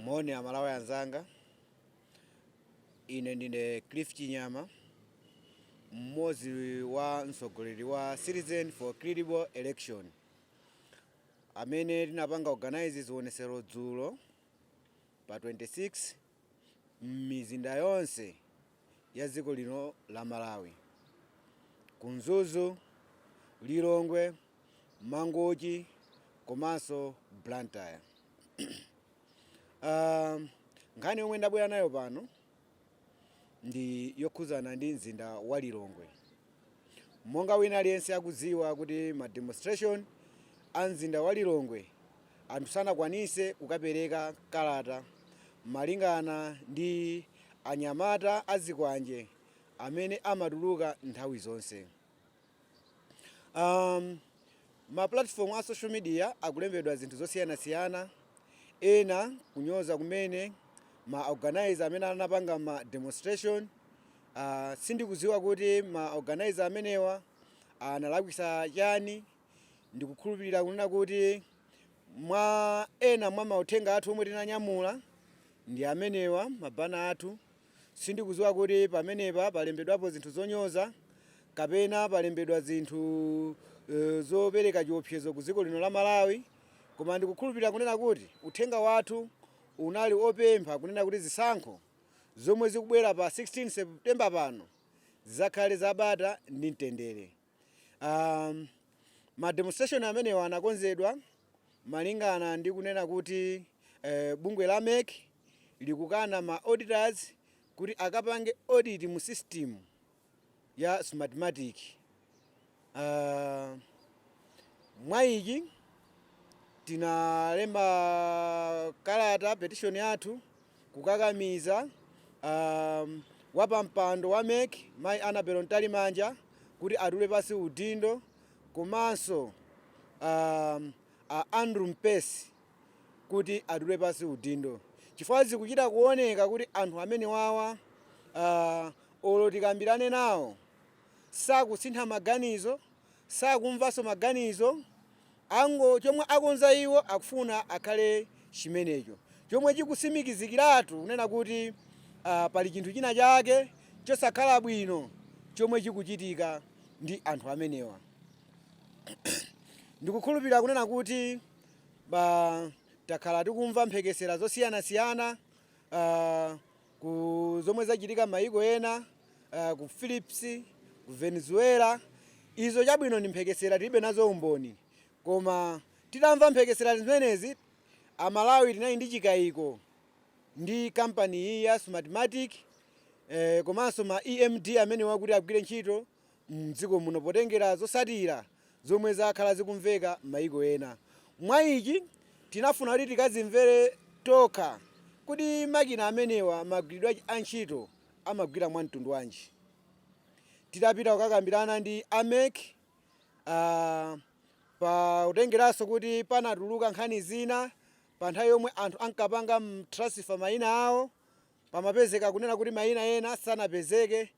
Moni amalawi anzanga, ine ndine Cliff Chinyama, mmodzi wa mtsogoleri wa Citizen for Credible Election, amene tinapanga organize zionesero dzulo pa 26 m'mizinda yonse ya dziko lino la Malawi, Kunzuzu, Lilongwe, Mangochi komanso Blantyre. Nkhani yomwe ndabwera nayo pano ndi yokhuzana ndi mzinda wa Lilongwe. Monga wina aliyense akudziwa kuti ma demonstration a mzinda wa Lilongwe anthu sanakwanise kukapereka kalata malingana ndi anyamata azikwanje amene amatuluka nthawi zonse. Ma platform a social media akulembedwa zinthu zosiyanasiyana, ena kunyoza kumene ma organizer amene anapanga ma demonstration. Sindikudziwa kuti ma organizer amenewa analakwisa chani. Ndikukhulupirira kunena kuti ena mwa mauthenga athu omwe tinanyamula ndi amenewa mabana athu. Sindikudziwa kuti pamenepa palembedwapo zinthu zonyoza kapena palembedwa zinthu zopereka chiopsezo ku dziko lino la Malawi, koma ndikukhulupirira kunena kuti uthenga wathu unali opempha kunena kuti zisankho zomwe zikubwera pa 16 September pano zakhale zabata ndi mtendere. Ma demonstration amenewa anakonzedwa malingana ndi kunena kuti bungwe la MEC likukana ma auditors kuti akapange audit mu system ya Smartmatic. Mwaiji tinalemba kalata petition yathu kukakamiza wapampando wa MEC Mayi Annabel Ntalimanja kuti atule pasi udindo, komanso Andrew Mpesi kuti atule pasi udindo. Chifukwa zikuchita kuoneka kuti anthu amene wawa olo tikambirane nawo sakusintha maganizo, sakumvaso maganizo, chomwe akonza iwo akufuna akhale chimenecho. Chomwe chikusimikizikiratu kunena kuti pali chinthu china chake chosakhala bwino chomwe chikuchitika ndi anthu amenewa. Ndikukhulupirira kunena kuti takhala tikumva mphekesera zosiyanasiyana ku zomwe zachitika mayiko ena, ku Philippines, ku Venezuela. Izo chabwino ndi mphekesera, tilibe nazo umboni, koma titamva mphekesera zimenezi Amalawi tinali ndi chikayiko ndi kampani iyi ya Smartmatic komanso ma EMD amene wakuti agwire ntchito mdziko muno potengera zosatira zomwe zakhala zikumveka mayiko ena. Mwa ichi tinafuna kuti tikazimvere tokha kuti makina amenewa magwiridwe a ntchito amagwira mwa mtundu wanji. Tidapita kukakambirana ndi AMEC pa utengeranso kuti panatuluka nkhani zina pa nthawi yomwe anthu ankapanga transfer mayina awo, pamapezeka kunena kuti mayina ena sanapezeke.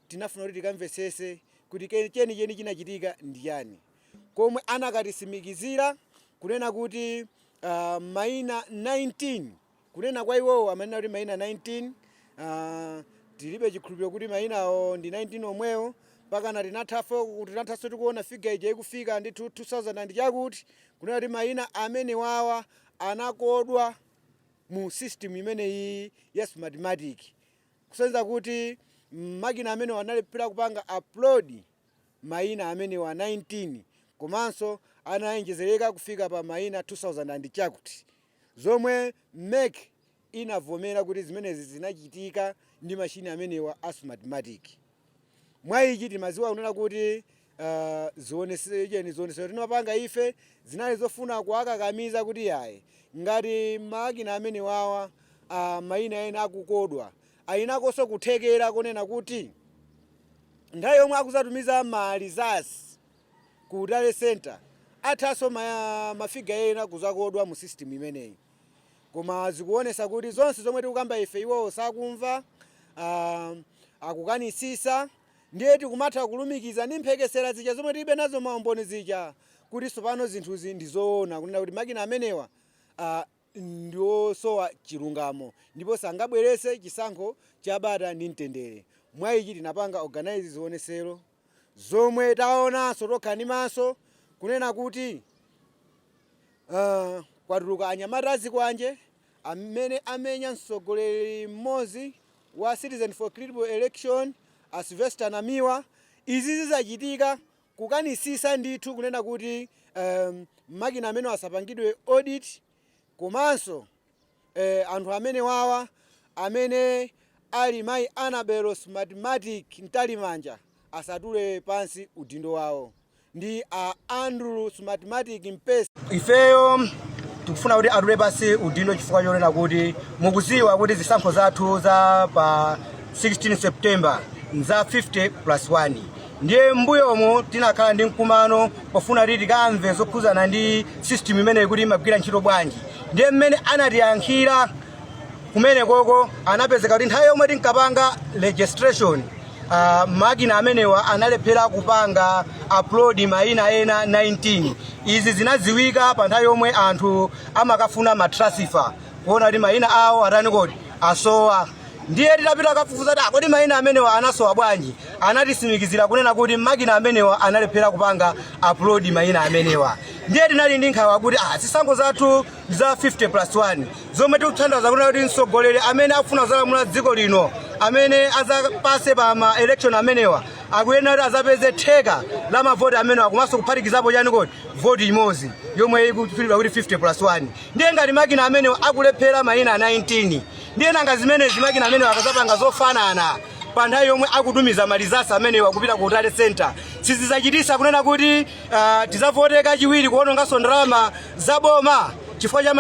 Tinafuna kuti tikamvesese kuti chenicheni chinachitika ndi yani, komwe anakatisimikizira kunena kuti mayina 19 kunena kwa iwowo amanena kuti mayina 19. Tilibe chikhulupiriro kuti mayinawo ndi 19 omwewo, pakana tinathaso tikuona figure ija ikufika ndi 2000 and chakuti, kunena kuti mayina amene wawa anakodwa mu system imene iyi ya Smartmatic, kusenza kuti makina amene wanalephera kupanga upload mayina amene wa 19, komanso anayenjezereka kufika pa mayina 2000 and chakuti, zomwe MEC inavomera kuti zimenezi zinachitika ndi machini amenewa a Smartmatic. Mwa ichi timaziwa kunena kuti zionesero tinapanga ife zinali zofuna kuwakakamiza kuti yayi ngati makina amene wawa mayina ena akukodwa ayinakonso kuthekera konena kuti nthawi yomwe akuzatumiza ma results ku data center athaso mafiga ena kuzakodwa mu system imeneyi. Koma zikuonesa kuti zonse zomwe tikukamba ife iwowo sakumva, akukanisisa, ndiye tikumatha kulumikiza ndi mphekesera zija zomwe tilibe nazo maumboni zija kuti sopano zinthuzi ndi zoona kunena kuti makina amenewa ndiosowa chilungamo ndipo sangabwerese chisankho cha bata ndi mtendere. Mwa ichi tinapanga organize zionesero zomwe taonanso tokha ndi maso kunena kuti kwatuluka anyamata azikwanje amene amenya mtsogoleri mmodzi wa Citizen for Credible Election a Sylvester Namiwa. Izi zizachitika kukanisisa ndithu kunena kuti makina amene asapangidwe audit, komanso anthu amene wawa amene ali mayi Annabel Smartmatic Ntalimanja asatule pansi udindo wawo ndi Andrew Smartmatic Mpesa. Ifeyo tikufuna kuti atule pansi udindo chifukwa chonena kuti mukuziwa kuti zisankho zathu za pa 16 September za 50+1 ndiye mbuyomo tinakhala ndi mkumano pofuna kuti tikamve zokhuzana ndi system imene kuti imagwira ntchito bwanji. Ndiye mmene anatiyankhira kumene koko anapezeka kuti nthawi yomwe tinkapanga registration makina amenewa analephera kupanga upload mayina ena 19. Izi zinadziwika pa nthawi yomwe anthu amakafuna matrasifa kuona kuti mayina awo atani kodi asowa. Ndiye tidapita kafufuza kuti kodi mayina amenewa anasowa bwanji, anatisimikizira kunena kuti makina amenewa analephera kupanga upload mayina amenewa. Ndiye tinali ndi nkhawa kuti zisankho zathu za 50+1 zomwe tikuthandiza kunena kuti mtsogoleri amene afuna kulamulira dziko lino amene azapase pa ma election amenewa akuyenera kuti azapeze theka la mavoti amenewa komanso kuphatikizapo chani kodi voti imodzi yomwe ikufika kuti 50+1. Ndiye ngati makina amenewa akulephera mayina 19, ndiye nanga zimenezi makina amenewa akazapanga zofanana pa nthawi yomwe akutumiza malizasa amenewa kupita ku Utale Center, sizizachitisa kunena kuti tizavoteka chiwiri kuononganso ndalama zaboma chifukwa cha